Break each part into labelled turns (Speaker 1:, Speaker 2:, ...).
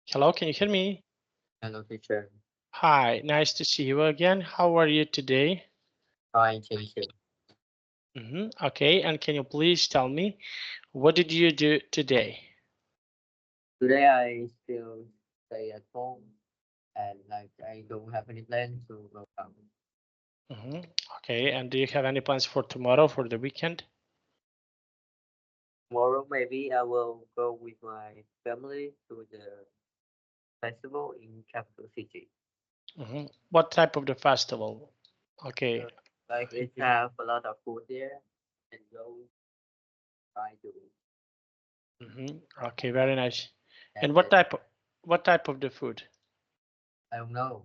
Speaker 1: Hello, can you hear me?
Speaker 2: Hello, teacher.
Speaker 1: Hi, nice to see you again. How are you today?
Speaker 2: Fine, thank you.
Speaker 1: Okay, and can you please tell me what did you do today?
Speaker 2: Today I still stay at home and I don't have any plan to go out.
Speaker 1: hmm Okay, and do you have any plans for tomorrow for the weekend?
Speaker 2: Tomorrow maybe I will go with my family to the festival in capital city.
Speaker 1: What type of the festival? Okay.
Speaker 2: Like it have a lot of food there and go try to eat.
Speaker 1: Okay, very nice. And
Speaker 2: That's it.
Speaker 1: what type of the food?
Speaker 2: I don't know.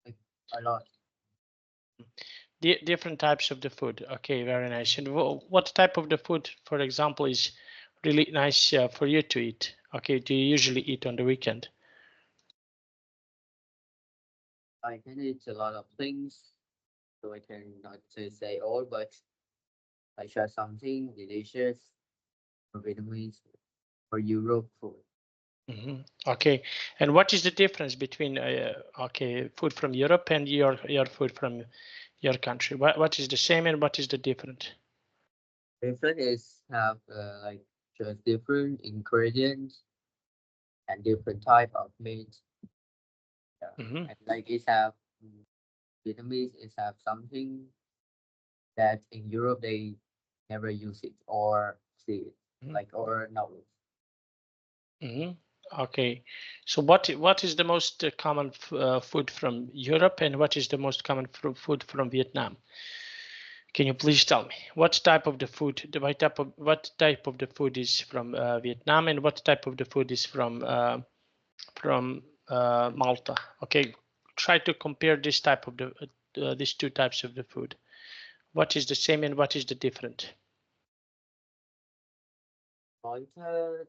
Speaker 2: Like a lot.
Speaker 1: Different types of the food. Okay, very nice. And what type of the food, for example, is really nice for you to eat? Okay, do you usually eat on the weekend?
Speaker 2: I can eat a lot of things, so I can not to say all, but I share something delicious for Vietnamese or Europe food.
Speaker 1: Okay, and what is the difference between okay food from Europe and your food from your country? What is the same and what is the different?
Speaker 2: Different is have like just different ingredients and different type of meat. Yeah.
Speaker 1: hmm
Speaker 2: And like it have Vietnamese is have something that in Europe they never use it or see it like or know it.
Speaker 1: hmm Okay, so what is the most common food from Europe and what is the most common food from Vietnam? Can you please tell me what type of the food, what type of the food is from Vietnam and what type of the food is from Malta? Okay, try to compare this type of the these two types of the food. What is the same and what is the different?
Speaker 2: Malta,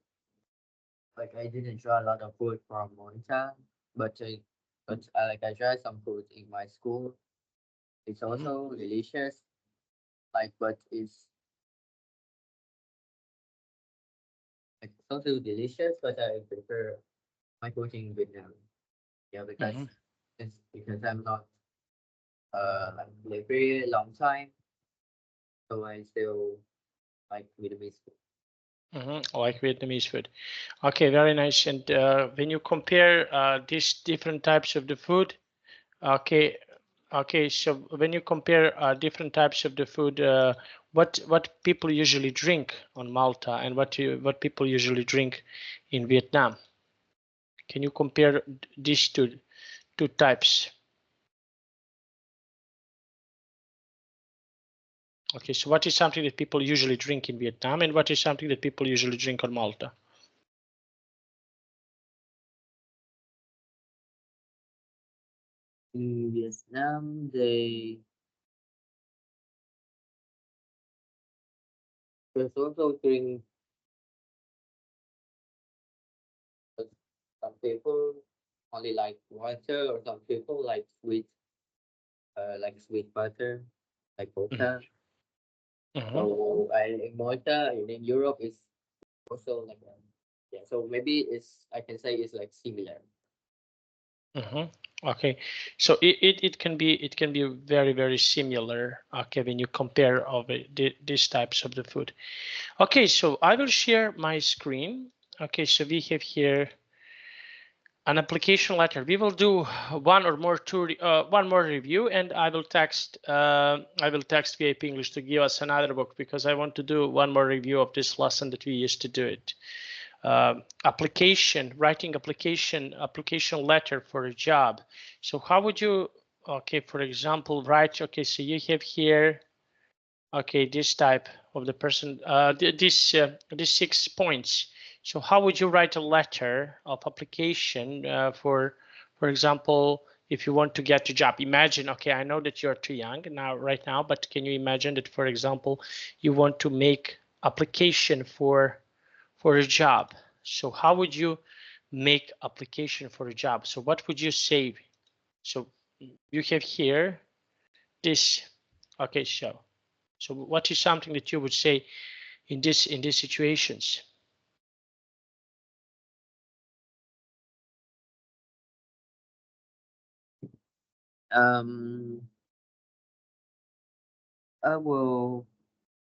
Speaker 2: like I didn't try a lot of food from Malta, but I tried some food in my school. It's also delicious, like but it's also delicious, but I prefer my food in Vietnam. Yeah,
Speaker 1: Mm-hmm.
Speaker 2: because I'm not like live very long time, so I still like Vietnamese food.
Speaker 1: Like Vietnamese food. Okay, very nice. And when you compare these different types of the food, okay, okay. So when you compare different types of the food, what people usually drink on Malta and what people usually drink in Vietnam? Can you compare these two types? Okay, so what is something that people usually drink in Vietnam and what is something that people usually drink on Malta?
Speaker 2: In Vietnam, they there's also drink. uh, Some people only like water, or some people like sweet butter, like vodka.
Speaker 1: Mm-hmm.
Speaker 2: So in Malta and in Europe is also like that. Yeah. So maybe I can say it's like similar.
Speaker 1: Mm-hmm. Okay, so it can be very similar. Okay, when you compare of these types of the food. Okay, so I will share my screen. Okay, so we have here an application letter. We will do one more review, and I will text VIP English to give us another book because I want to do one more review of this lesson that we used to do it. Writing application letter for a job. So how would you, okay, for example, write, okay, so you have here, okay, this type of the person, these 6 points. So how would you write a letter of application for example, if you want to get a job? Imagine, okay, I know that you're too young now, right now, but can you imagine that, for example, you want to make application for a job? So how would you make application for a job? So what would you say? So you have here this, okay, so what is something that you would say in these situations?
Speaker 2: Um, I will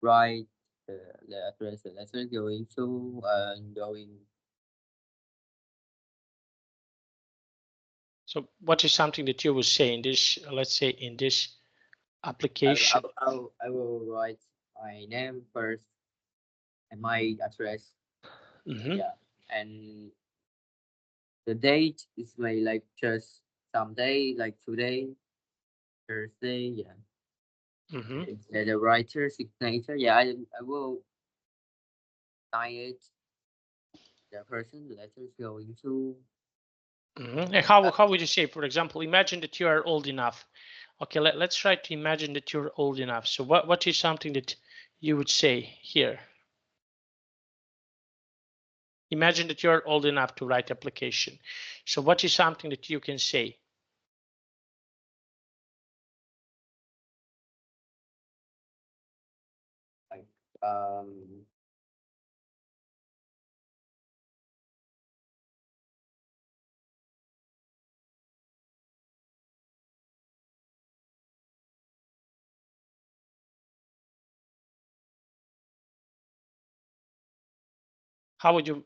Speaker 2: write the address the letter going to and going.
Speaker 1: So what is something that you would say in this, let's say in this application?
Speaker 2: I will write my name first and my address.
Speaker 1: Mm-hmm.
Speaker 2: Yeah, and the date is my like just someday like today, Thursday. Yeah,
Speaker 1: Mm-hmm.
Speaker 2: it's the writer signature. Yeah, I will sign it. The person the letter is going to.
Speaker 1: Mm-hmm. And how would you say, for example, imagine that you are old enough. Okay, let's try to imagine that you're old enough. So what is something that you would say here? Imagine that you're old enough to write application. So what is something that you can say?
Speaker 2: Like um
Speaker 1: how would you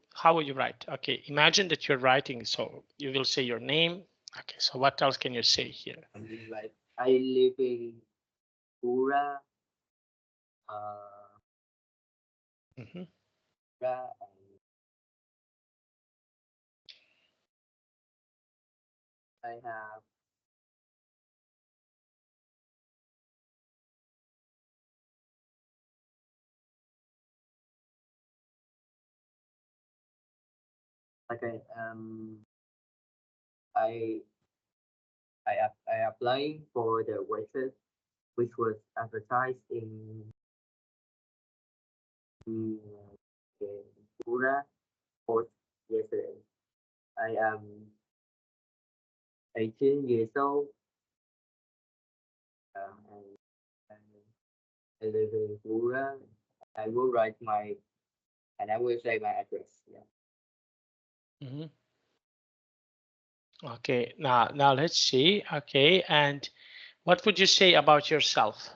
Speaker 1: write? Okay, imagine that you're writing, so you will say your name. Okay, so what else can you say here?
Speaker 2: something like I live in Pura, uh,
Speaker 1: Mm-hmm.
Speaker 2: Pura, and I have like I I applying for the waitress which was advertised in Pura post yesterday. I am 18 years old, and I live in Pura. I will write my and I will say my address. Yeah.
Speaker 1: Mm-hmm. Okay, now let's see. Okay, and what would you say about yourself?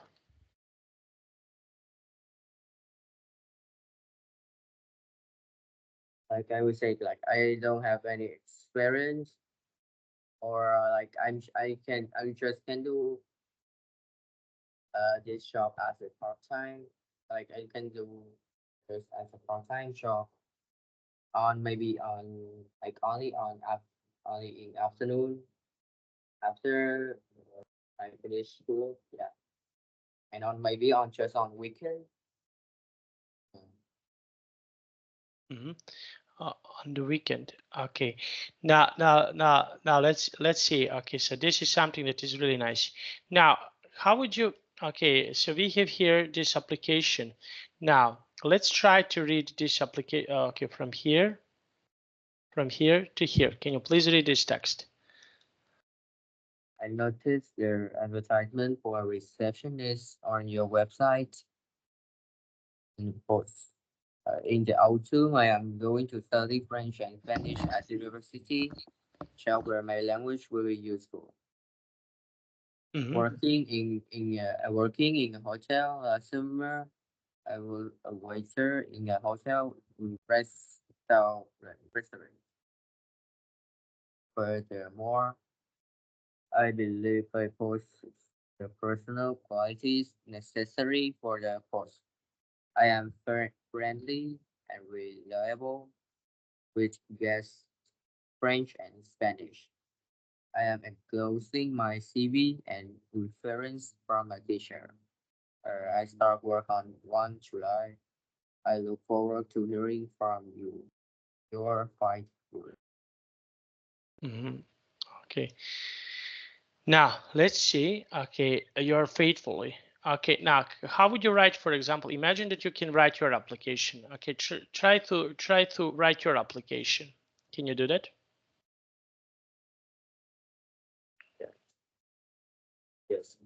Speaker 2: Like I would say, like I don't have any experience, or like I just can do this job as a part time. Like I can do this as a part time job on maybe on like only in afternoon after I finish school. Yeah, and on maybe on just on weekend.
Speaker 1: Mm-hmm. uh, on the weekend. Okay, now let's see. Okay, so this is something that is really nice. Now, how would you? Okay, so we have here this application. Now let's try to read this application. Okay, from here to here. Can you please read this text?
Speaker 2: I noticed their advertisement for a receptionist on your website in post. In the autumn, I am going to study French and Spanish at university, job where my language will be useful.
Speaker 1: Mm-hmm.
Speaker 2: Working in a hotel last summer. I was a waiter in a hotel restaurant. Furthermore, I believe I possess the personal qualities necessary for the post. I am friendly and reliable with guests French and Spanish. I am enclosing my CV and reference from a teacher. I start work on 1 July. I look forward to hearing from you. Your fine work.
Speaker 1: Mm-hmm. Okay. Now let's see. Okay, you're faithfully. Okay, now how would you write, for example, imagine that you can write your application. Okay, try to write your application. Can you do that?
Speaker 2: Yeah. Yes.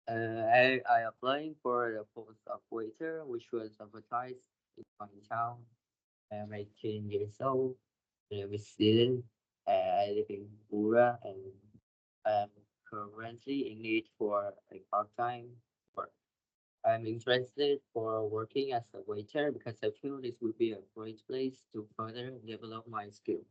Speaker 2: I applying for the post of waiter, which was advertised in my town. I'm 18 years old. My name is Dylan. I live in Pura and I'm currently in need for a part-time work. I'm interested for working as a waiter because I feel this would be a great place to further develop my skill.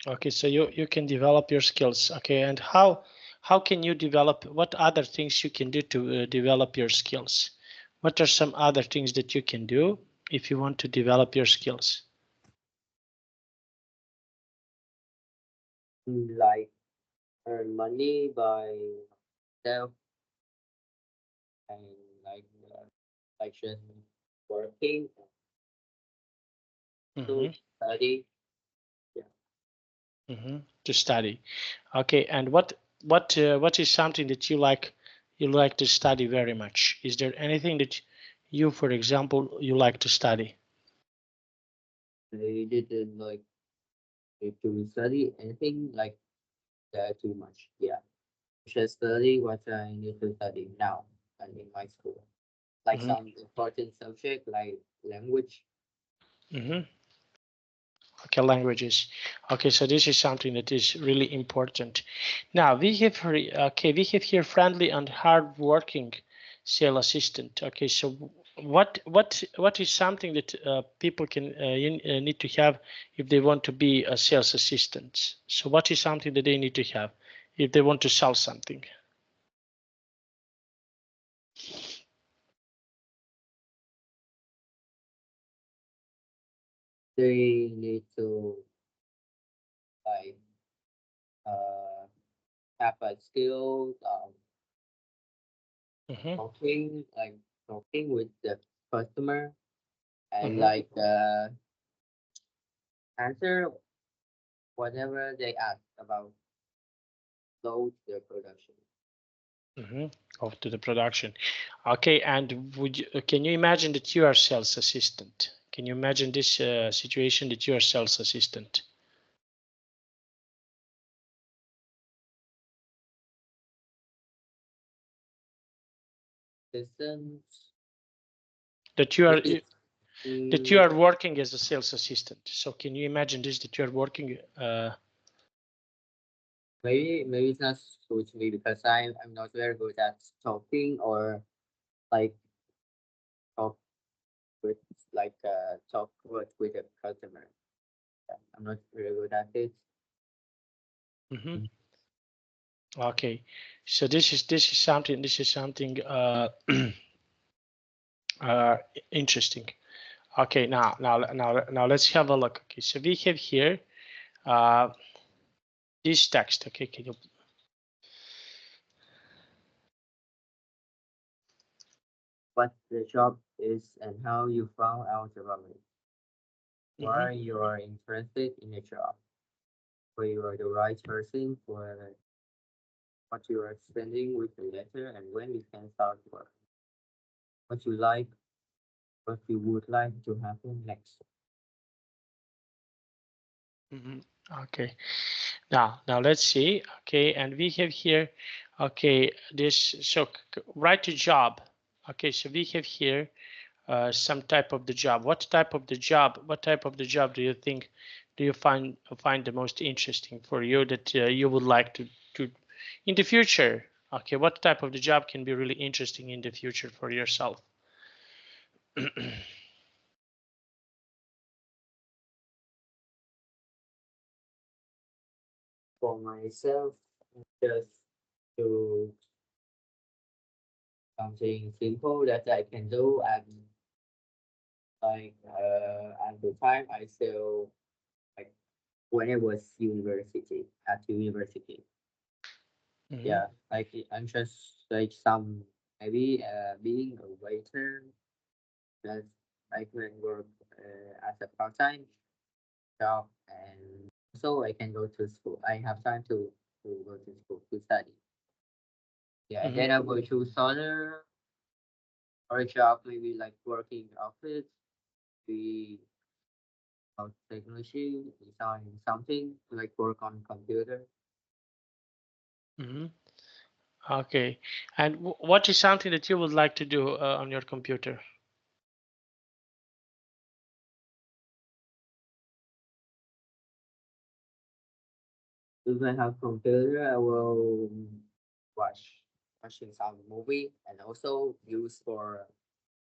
Speaker 1: Okay, so you can develop your skills. Okay, and how can you develop? What other things you can do to develop your skills? What are some other things that you can do if you want to develop your skills?
Speaker 2: Like earn money by self and like like just working to
Speaker 1: Mm-hmm.
Speaker 2: study. Yeah.
Speaker 1: To study. Okay, and what is something that you like to study very much? Is there anything that you, for example, you like to study?
Speaker 2: I didn't like need to study anything like that too much. Yeah. Just study what I need to study now and in my school. Like
Speaker 1: Mm-hmm.
Speaker 2: some important subject like language.
Speaker 1: Mm-hmm. Okay, languages. Okay, so this is something that is really important. Now we have here friendly and hardworking sales assistant. Okay, so what is something that people can need to have if they want to be a sales assistant? So what is something that they need to have if they want to sell something?
Speaker 2: They need to like uh have a skill
Speaker 1: Mm-hmm,
Speaker 2: talking with the customer and
Speaker 1: mm-hmm,
Speaker 2: like answer whatever they ask about load their production.
Speaker 1: mm-hmm. Off to the production. Okay, and can you imagine that you are sales assistant? Can you imagine this situation that you are sales assistant?
Speaker 2: Systems
Speaker 1: That you are
Speaker 2: maybe
Speaker 1: that you
Speaker 2: mm,
Speaker 1: are working as a sales assistant. So can you imagine this that you are working?
Speaker 2: maybe it's not suits me because I'm not very good at talking or like talk with talk with a customer. Yeah, I'm not very good at it.
Speaker 1: Mhm. Okay, so this is something uh, interesting. Okay, now let's have a look. Okay, so we have here this text. Okay, can you?
Speaker 2: What the job is and how you found out about it. Why you are interested in a job. Where you are the right person for what you are spending with the letter and when you can start work. What you like, what you would like to happen next.
Speaker 1: Mhm. Okay, now let's see. Okay, and we have here, okay, this, so write a job. Okay, so we have here some type of the job. What type of the job? What type of the job do you think? Do you find the most interesting for you that you would like to in the future? Okay, what type of the job can be really interesting in the future for yourself?
Speaker 2: For myself, just to something simple that I can do and at the time I still like when I was university at university.
Speaker 1: Mhm,
Speaker 2: Yeah, like I'm just like some maybe being a waiter that I can work as a part-time job and so I can go to school. I have time to go to school to study. Yeah, and
Speaker 1: mhm,
Speaker 2: then I will choose other or a job maybe like working office, be about technology, design something like work on computer.
Speaker 1: mhm. Okay, and what is something that you would like to do on your computer?
Speaker 2: If I have computer, I will watching some movie and also use for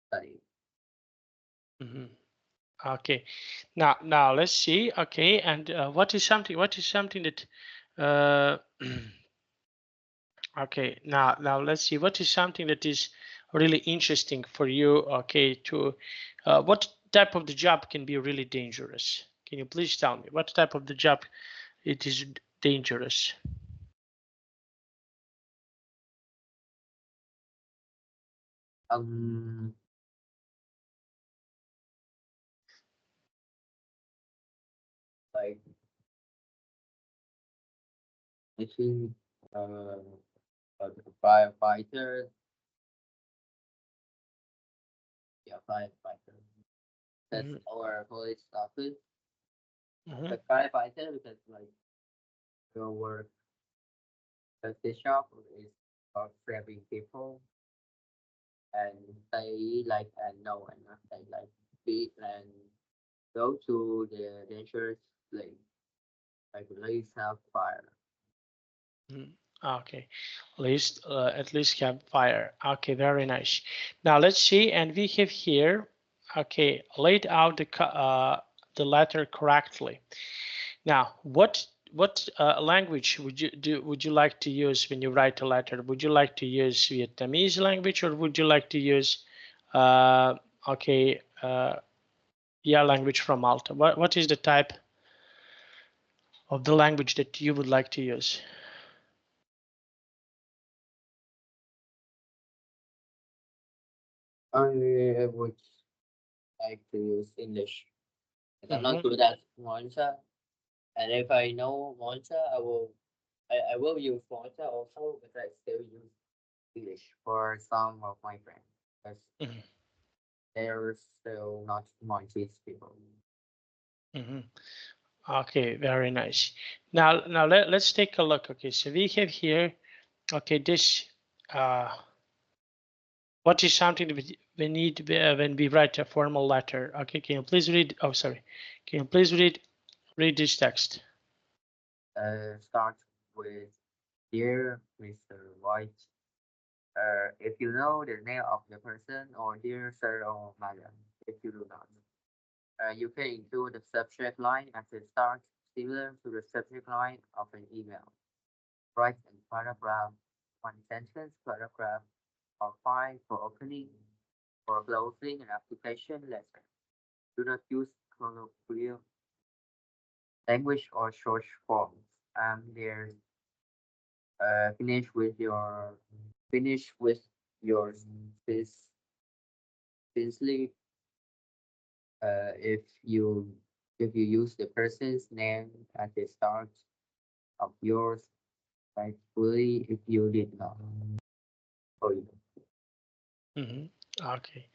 Speaker 2: study.
Speaker 1: Mhm. Okay, now let's see. Okay, and what is something? What is something that? Uh, okay, now let's see. What is something that is really interesting for you? Okay, to what type of the job can be really dangerous? Can you please tell me what type of the job it is dangerous?
Speaker 2: Um, like I think uh, a firefighter, yeah, firefighter. That's
Speaker 1: Hmm.
Speaker 2: our police office.
Speaker 1: Hmm.
Speaker 2: The firefighter because like your work at this shop is about grabbing people and they like and know and not they like beat and go to the dangerous place like blaze have fire.
Speaker 1: Okay, at least have fire. Okay, very nice. Now let's see, and we have here, okay, laid out the letter correctly. Now, what language would you like to use when you write a letter? Would you like to use Vietnamese language or would you like to use uh, okay yeah, language from Malta? What is the type of the language that you would like to use?
Speaker 2: I would like to use English. But I'm not
Speaker 1: Hmm.
Speaker 2: good at Monza. And if I know Monza, I will use Monza also, but I still use English for some of my friends. Because
Speaker 1: Hmm.
Speaker 2: they're still not Maltese people.
Speaker 1: Hmm. Okay, very nice. Now let's take a look. Okay, so we have here, okay, this, uh, what is something that we need when we write a formal letter? Okay, can you please read, oh, sorry. Can you please read this text?
Speaker 2: Start with Dear Mr. White. If you know the name of the person, or Dear Sir or Madam, if you do not. You can include the subject line at the start, similar to the subject line of an email. Write in paragraph, one sentence, paragraph, or five for opening, for closing an application letter. Do not use colloquial language or short forms. There, finish with your sincerely. If you use the person's name at the start of yours, rightfully if you did not. Oh,
Speaker 1: Okay.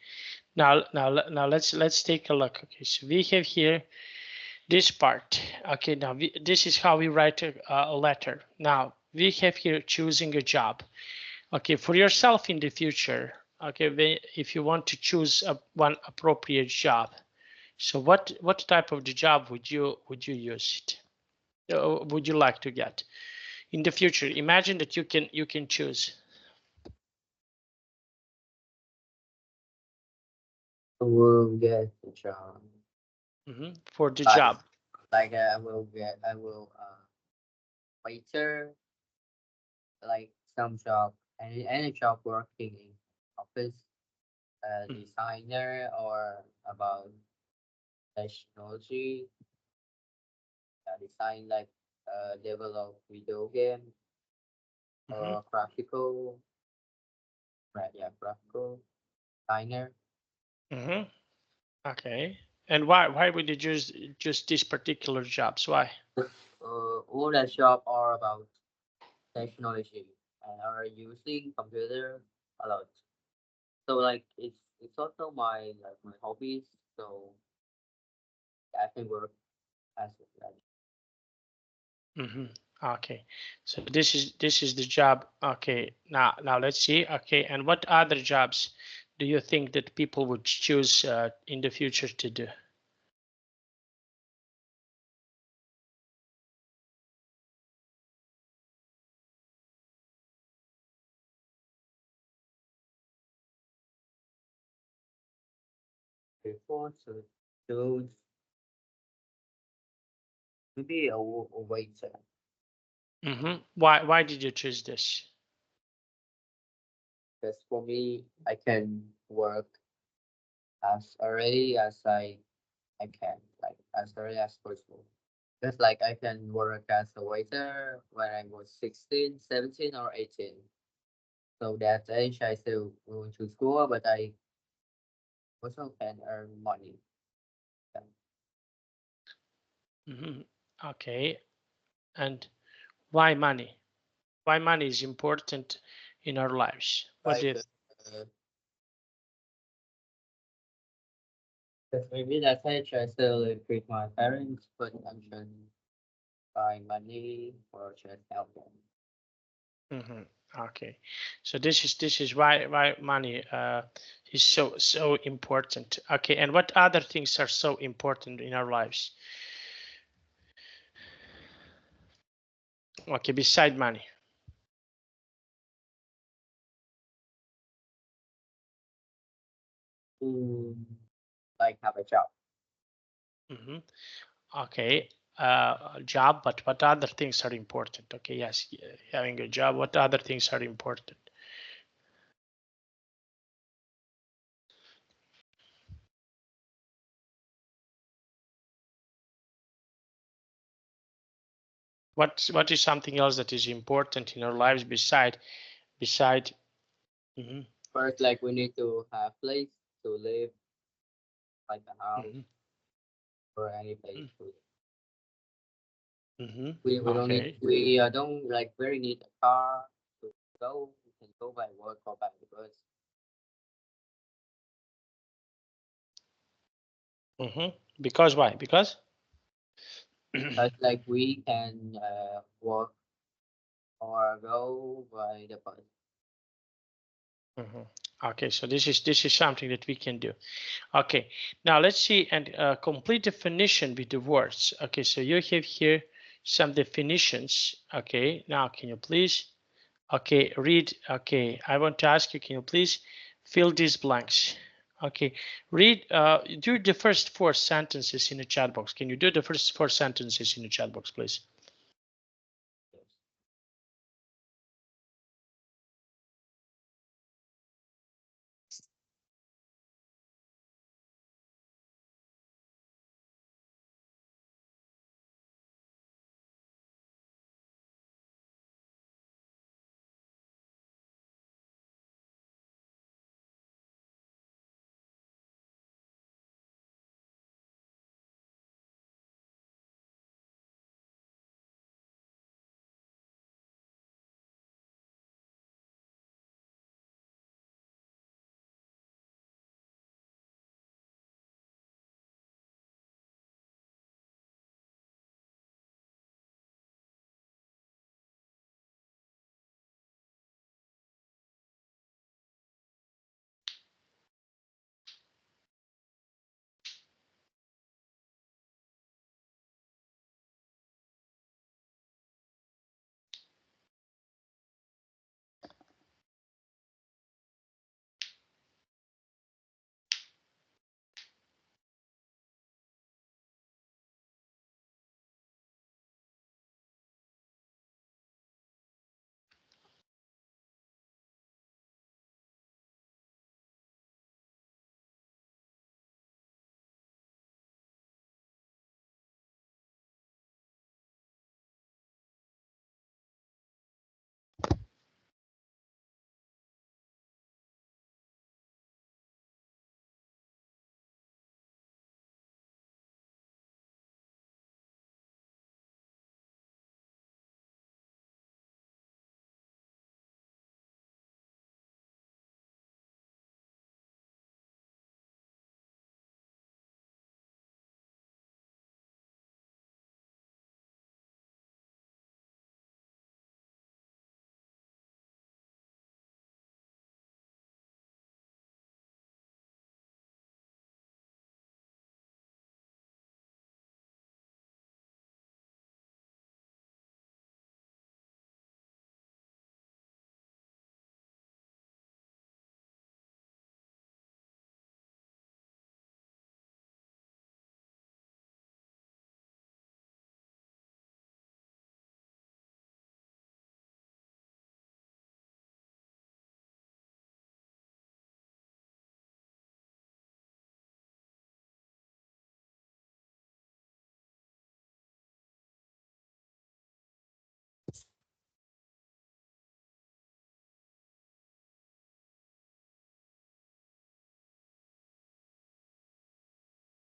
Speaker 1: Now let's take a look. Okay, so we have here this part. Okay, now this is how we write a letter. Now we have here choosing a job. Okay, for yourself in the future. Okay, if you want to choose one appropriate job, so what type of the job would you use it? Would you like to get in the future? Imagine that you can choose.
Speaker 2: I will get a job.
Speaker 1: For the
Speaker 2: Like,
Speaker 1: job.
Speaker 2: I will waiter, like some job, any job working in office, designer or about technology, design like develop video game or graphical, right? Yeah, graphical designer.
Speaker 1: Okay. And why would you choose just this particular jobs? Why?
Speaker 2: All that job are about technology and are using computer a lot. So like it's also my hobbies. So I can work as a
Speaker 1: Okay. So this is the job. Okay. Now let's see. Okay. And what other jobs do you think that people would choose in the future to do?
Speaker 2: before. So those maybe a waiter.
Speaker 1: Why did you choose this?
Speaker 2: Because for me, I can work as early as I can, like as early as possible. Just like I can work as a waiter when I was 16, 17, or 18. So that age I still going to school, but I also can earn money. Yeah.
Speaker 1: Okay. And why money? Why money is important in our lives? What do
Speaker 2: Like
Speaker 1: you?
Speaker 2: because maybe that age I still live with my parents, but I'm just buying money or just help them.
Speaker 1: Okay, so this is why money is so important. Okay, and what other things are so important in our lives? Okay, beside money.
Speaker 2: To like have a job.
Speaker 1: Okay, a job, but what other things are important? Okay, yes, having a job. What other things are important? What is something else that is important in our lives beside? Mhm,
Speaker 2: First, like we need to have place to live, like a house
Speaker 1: mhm,
Speaker 2: or any place to live. We don't need
Speaker 1: okay.
Speaker 2: don't like very need a car to go. We can go by work or by the bus.
Speaker 1: Because why? Because.
Speaker 2: But like we can walk or go by the bus.
Speaker 1: Okay, so this is something that we can do. Okay, now let's see and complete definition with the words. Okay, so you have here some definitions. Okay, now can you please, okay, read. Okay, I want to ask you, can you please fill these blanks? Okay, read, do the first four sentences in the chat box. Can you do the first four sentences in the chat box, please?
Speaker 2: Yes.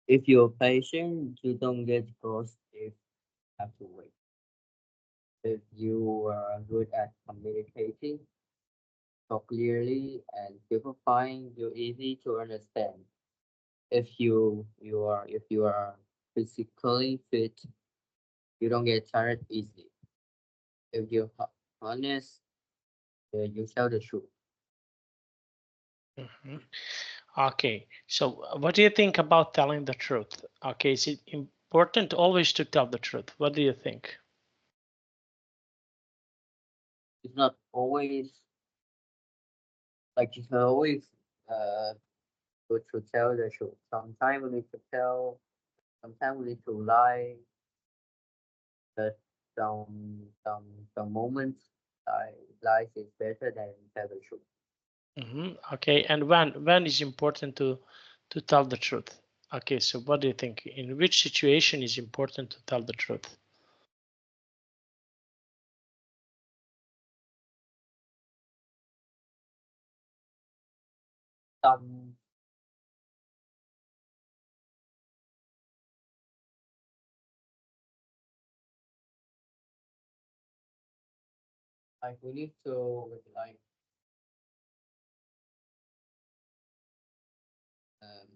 Speaker 2: If you're patient, you don't get lost if you have to wait. If you are good at communicating, talk clearly, and simplifying, you're easy to understand. If you are physically fit, you don't get tired easily. If you're honest, you tell the truth.
Speaker 1: Mhm. Okay, so what do you think about telling the truth? Okay, is it important always to tell the truth? What do you think?
Speaker 2: It's not always like it's not always uh good to tell the truth. Sometimes we need to tell. Sometimes we need to lie. But some some moments lies is better than tell the truth.
Speaker 1: Okay, and when is important to tell the truth? Okay, so what do you think? In which situation is important to tell the truth?
Speaker 2: Some like we need to um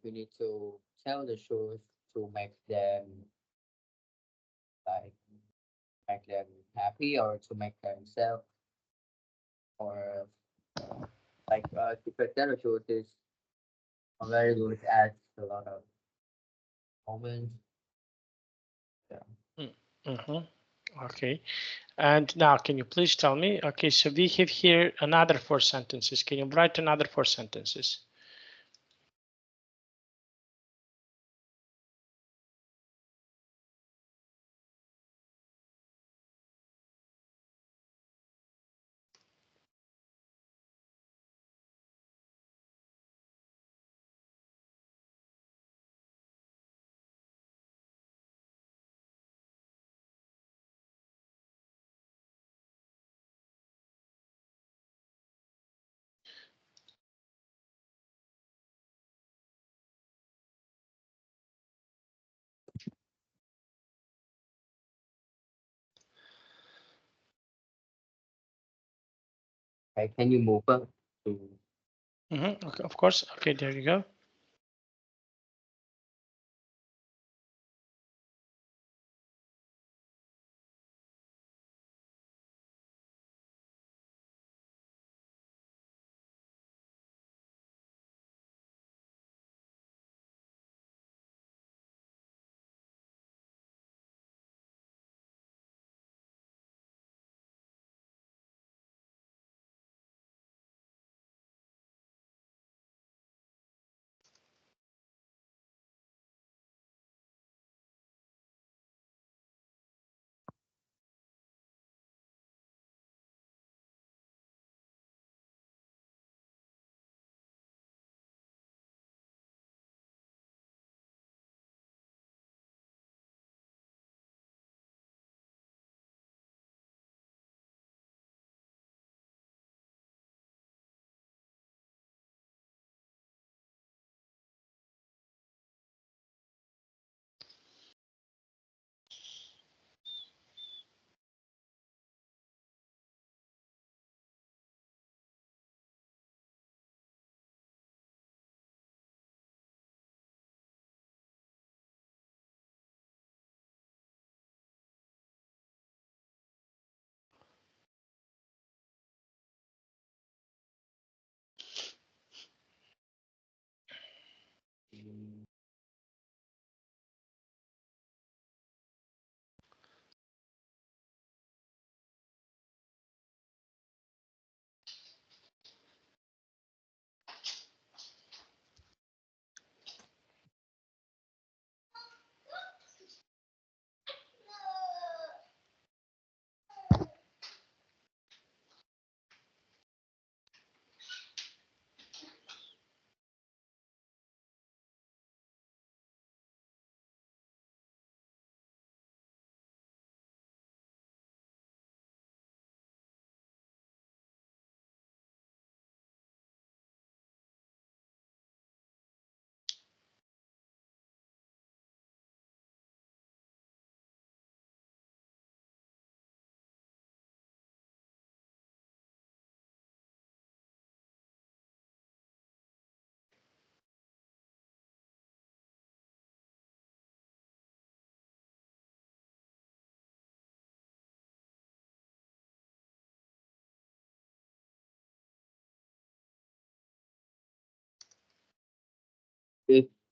Speaker 2: we need to tell the truth to like make them happy or to make themselves or to tell the truth is very good at a lot of moments. Yeah.
Speaker 1: Mm-hmm. Okay, and now can you please tell me? Okay, so we have here another 4 sentences. Can you write another 4 sentences?
Speaker 2: Okay, can you move up to
Speaker 1: Okay, of course. Okay, there you go.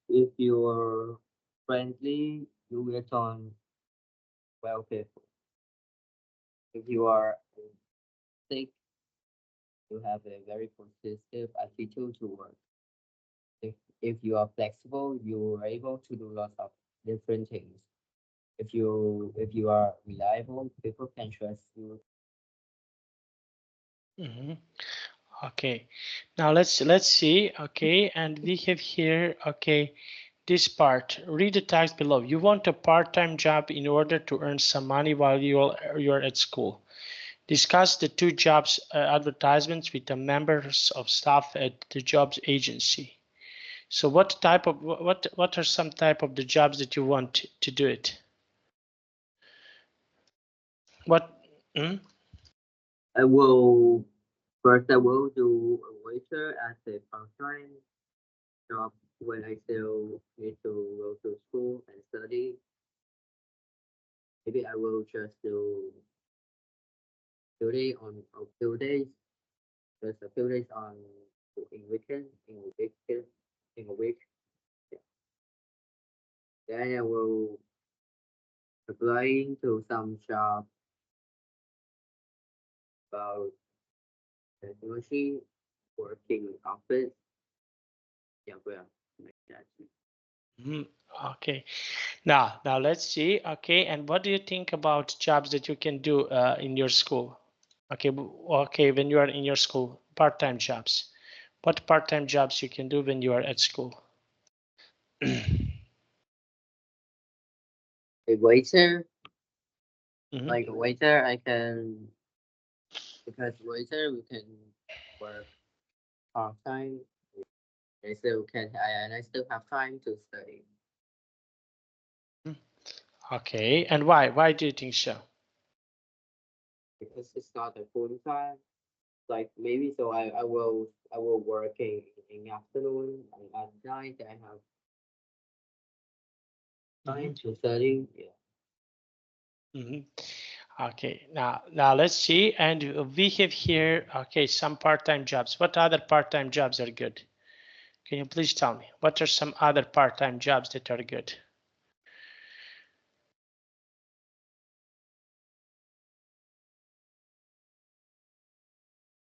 Speaker 2: If you're friendly, you get on well people. If you are sick, you have a very positive attitude to work. If if you are flexible, you are able to do lots of different things. If you are reliable, people can trust you.
Speaker 1: Okay, now let's see. Okay, and we have here, okay, this part. Read the text below. You want a part-time job in order to earn some money while you're at school. Discuss the two jobs advertisements with the members of staff at the jobs agency. So what type of what are some type of the jobs that you want to do it? What? Mm?
Speaker 2: I will do a waiter as a part-time job when I still need to go to school and study. Maybe I will just do a few days, just a few days on in weekend, in a week. Yeah. Then I will applying to some job about technology, working office. Yeah, well, like that.
Speaker 1: Okay. Now let's see. Okay, and what do you think about jobs that you can do in your school? Okay, okay, when you are in your school, part-time jobs. What part-time jobs you can do when you are at school?
Speaker 2: A waiter,
Speaker 1: Mhm.
Speaker 2: like a waiter, I can because waiter we can work part time. I still have time to study
Speaker 1: Okay, and why? Why do you think so?
Speaker 2: because it's not a full time. Like maybe so I will work in the afternoon and at night I have
Speaker 1: Mhm.
Speaker 2: time to study. Yeah.
Speaker 1: Mhm. Okay, now let's see, and we have here, okay, some part-time jobs. What other part-time jobs are good? Can you please tell me? What are some other part-time jobs that are good?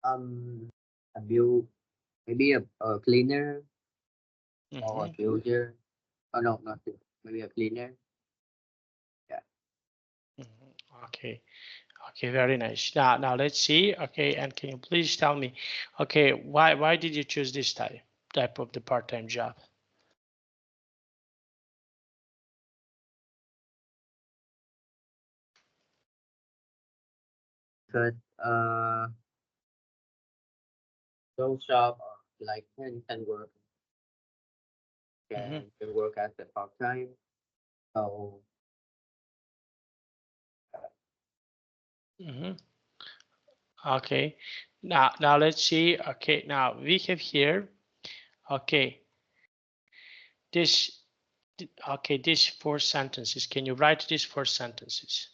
Speaker 2: Um, a build maybe a cleaner or a
Speaker 1: Mhm.
Speaker 2: builder. Oh no, not maybe a cleaner. Yeah.
Speaker 1: Mhm. Okay. Okay, very nice. Now let's see. Okay, and can you please tell me, okay, why did you choose this type of the part-time job?
Speaker 2: Because those job like
Speaker 1: Mhm.
Speaker 2: can work as a part time. So
Speaker 1: Mhm. Okay. Now let's see. Okay, now we have here. Okay, this. Okay, these four sentences. Can you write these four sentences?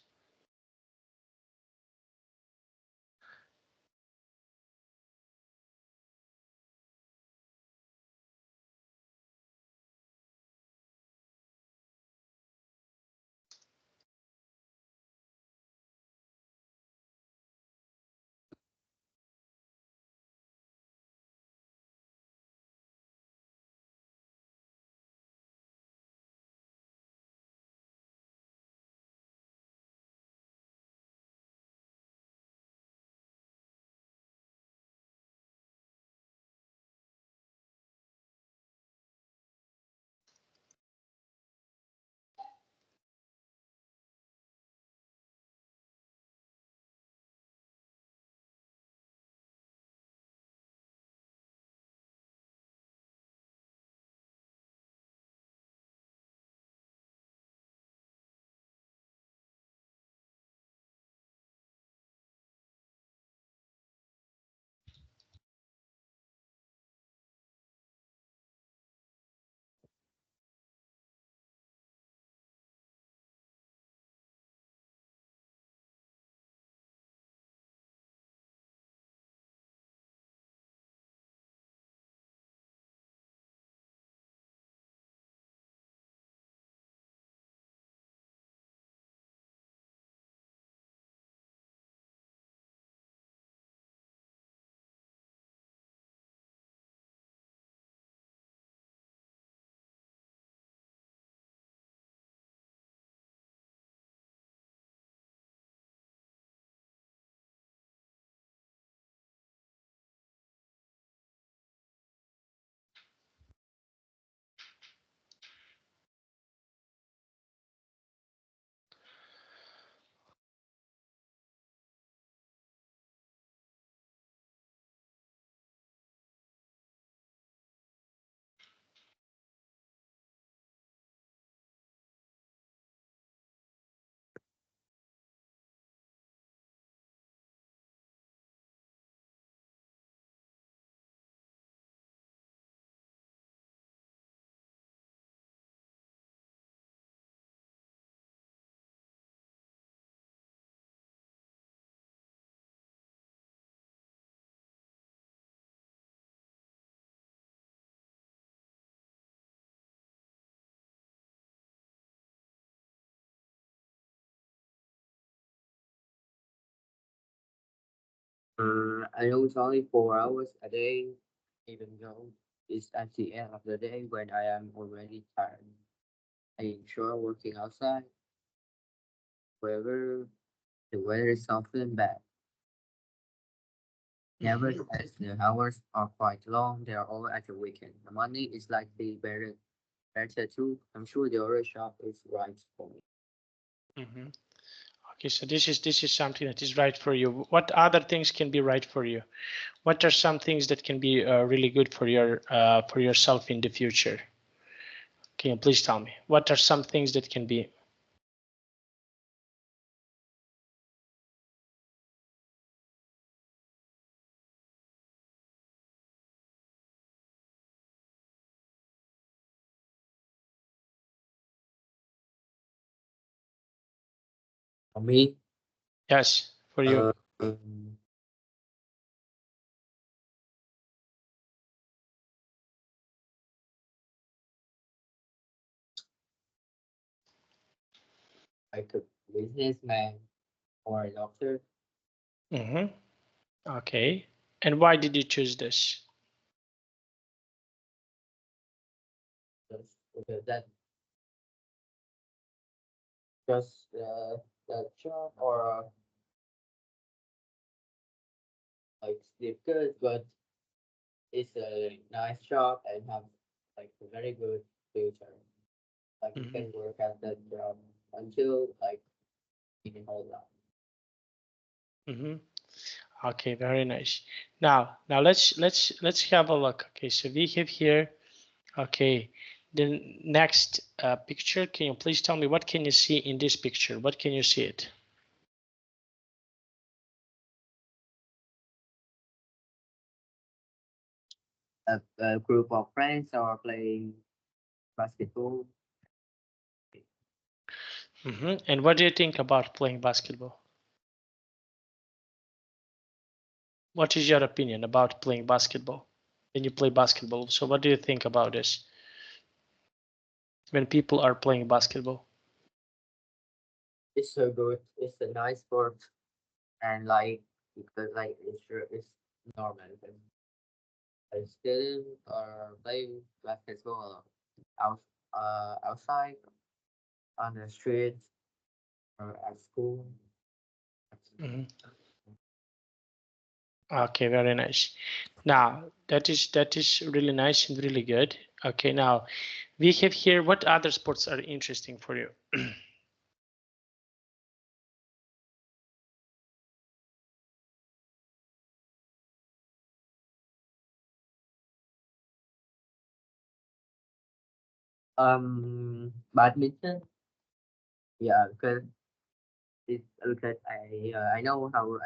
Speaker 2: I know it's only 4 hours a day, even though it's at the end of the day when I am already tired. I enjoy working outside, wherever the weather is often bad. Nevertheless, the hours are quite long. They are all at the weekend. The money is likely better too. I'm sure the other shop is right for me.
Speaker 1: Okay, so this is something that is right for you. What other things can be right for you? What are some things that can be really good for yourself in the future? Can you please tell me? What are some things that can be?
Speaker 2: For me,
Speaker 1: Yes, for you.
Speaker 2: um, like a businessman or a doctor,
Speaker 1: Okay. And why did you choose this?
Speaker 2: because just that job or like sleep good, but it's a nice job and have like a very good future. Like you can work at that job until like you can hold on.
Speaker 1: Okay, very nice. Now let's have a look. Okay, so we have here. Okay, the next picture. Can you please tell me what can you see in this picture? What can you see it?
Speaker 2: A group of friends are playing basketball.
Speaker 1: And what do you think about playing basketball? What is your opinion about playing basketball? When you play basketball, so what do you think about this? When people are playing basketball?
Speaker 2: It's so good. It's a nice sport and like because like it's normal because a student are playing basketball outside on the street or at school.
Speaker 1: Mhm. Okay, very nice. Now that is really nice and really good. Okay, now we have here what other sports are interesting for you?
Speaker 2: Badminton. Yeah, because I know how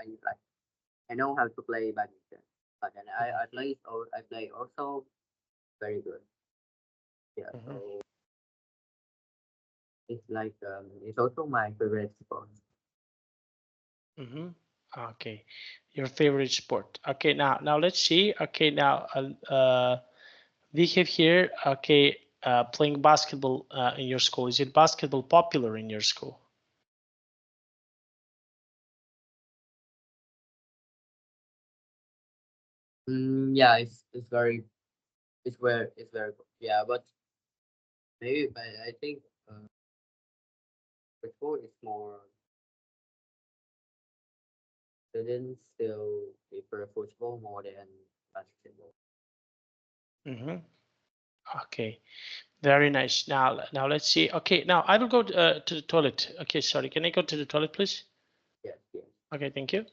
Speaker 2: I know how to play badminton. But then I play also very good. Yeah,
Speaker 1: Mhm.
Speaker 2: so it's like it's also my favorite sport.
Speaker 1: Okay, your favorite sport. Okay, now let's see. Okay, now we have here. Okay, playing basketball in your school. Is it basketball popular in your school?
Speaker 2: Yeah, it's very good. Yeah, but maybe but I think football is more students still prefer football more than basketball.
Speaker 1: Mm-hmm. Okay, very nice. Now let's see. Okay, now I will go to the toilet. Okay, sorry. Can I go to the toilet, please?
Speaker 2: Yes, yes.
Speaker 1: Okay, thank you.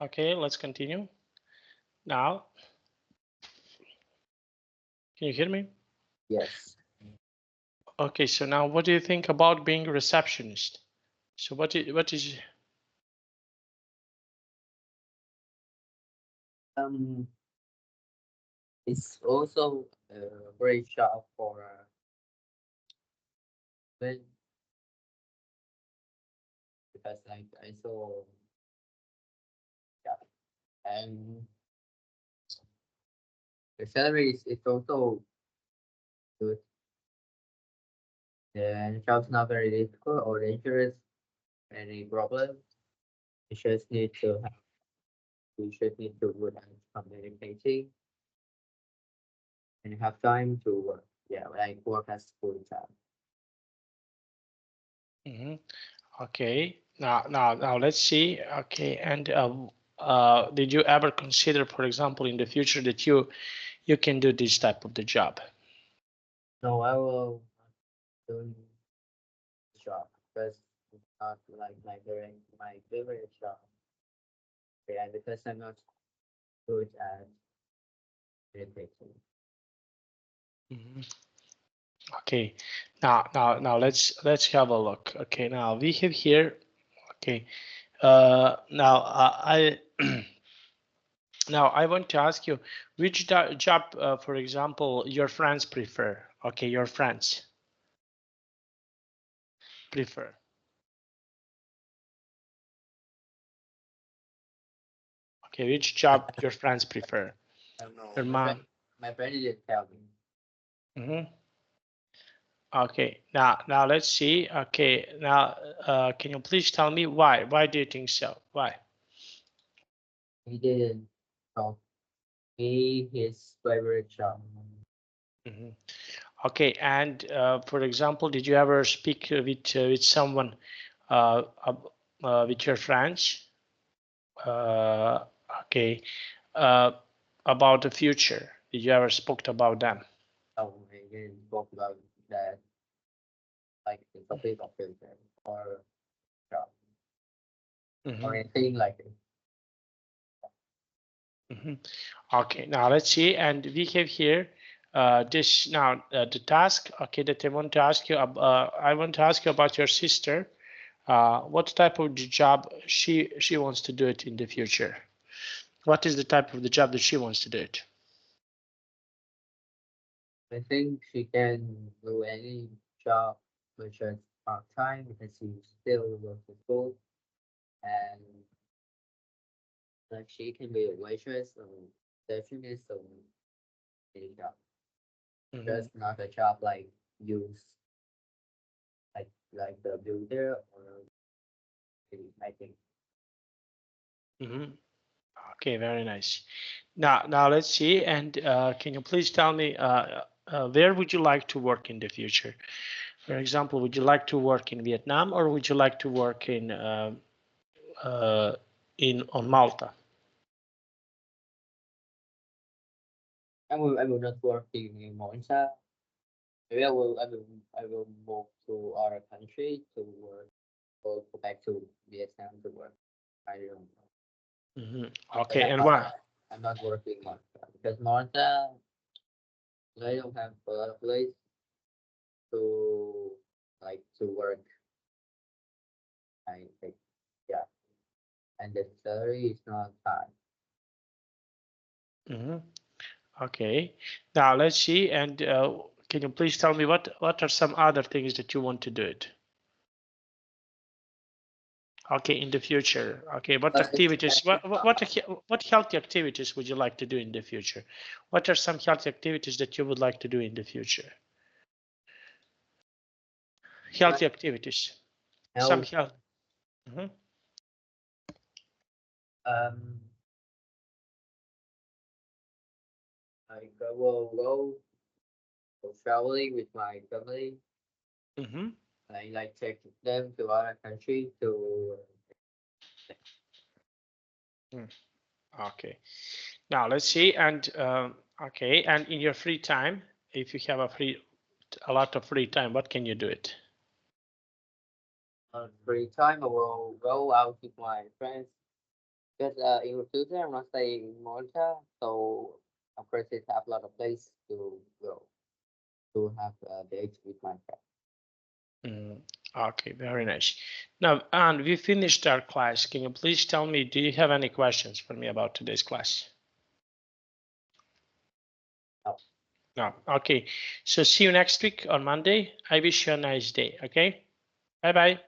Speaker 1: Okay, let's continue. Now, can you hear me?
Speaker 2: Yes.
Speaker 1: Okay, so now what do you think about being a receptionist? So what is
Speaker 2: It's also a great job for men because like I saw, yeah, and the salary is also good. The job's not very difficult or dangerous. Any problem? You just need to have, you just need to work on communicating and you have time to work. Yeah, like work as full time.
Speaker 1: Mhm. Okay, now let's see. Okay, and did you ever consider, for example, in the future that you can do this type of the job?
Speaker 2: No, I will do the job because it's not like my favorite job. Yeah, because I'm not good at communicating.
Speaker 1: Mhm. Okay, now let's have a look. Okay, now we have here. Okay, now I now I want to ask you which job, for example, your friends prefer. Okay, your friends prefer. Okay, which job your friends prefer?
Speaker 2: I don't know.
Speaker 1: Your mom.
Speaker 2: My friend didn't tell me.
Speaker 1: Mm-hmm. Okay, now let's see. Okay, now can you please tell me why? Why do you think so? Why?
Speaker 2: He didn't tell me his favorite job.
Speaker 1: Hmm. Okay, and for example, did you ever speak with someone with your friends? Uh, okay, uh, about the future. Did you ever spoke about them?
Speaker 2: Oh, he didn't talk about that, like the topic of future or job or
Speaker 1: Hmm.
Speaker 2: anything like it.
Speaker 1: Hmm. Okay, now let's see, and we have here this now the task. Okay, that I want to ask you. I want to ask you about your sister. What type of the job she wants to do it in the future? What is the type of the job that she wants to do it?
Speaker 2: I think she can do any job which is part time because she still goes to school and like she can be a waitress or receptionist or any job.
Speaker 1: Hmm.
Speaker 2: Just not a job like use like the builder or I think.
Speaker 1: Hmm. Okay, very nice. Now let's see. And can you please tell me where would you like to work in the future? For example, would you like to work in Vietnam or would you like to work uh, in on Malta?
Speaker 2: I will not work in Monza. Maybe I will move to our country to work or go back to Vietnam to work. I don't know.
Speaker 1: Hmm.
Speaker 2: But
Speaker 1: Okay, and why?
Speaker 2: I'm not working Monza because Monza they don't have a lot of place to like to work. I think yeah, and the salary is not high.
Speaker 1: Hmm. Okay, now let's see. And can you please tell me what are some other things that you want to do it? Okay, in the future. Okay, what
Speaker 2: But it's
Speaker 1: activities? What healthy activities would you like to do in the future? What are some healthy activities that you would like to do in the future?
Speaker 2: like
Speaker 1: Healthy activities. Some
Speaker 2: health.
Speaker 1: health. Mhm.
Speaker 2: Um, like I will go traveling with my family.
Speaker 1: Mhm.
Speaker 2: I like take them to other country to
Speaker 1: Mm. Okay. Now let's see. And okay. And in your free time, if you have a lot of free time, what can you do it?
Speaker 2: on free time. I will go out with my friends Because in the future, I'm gonna stay in Malta, so of course it have a lot of place to go to have dates with my friends.
Speaker 1: Okay, very nice. Now, and we finished our class. Can you please tell me, do you have any questions for me about today's class?
Speaker 2: No.
Speaker 1: No. Okay. So see you next week on Monday. I wish you a nice day. Okay. Bye-bye.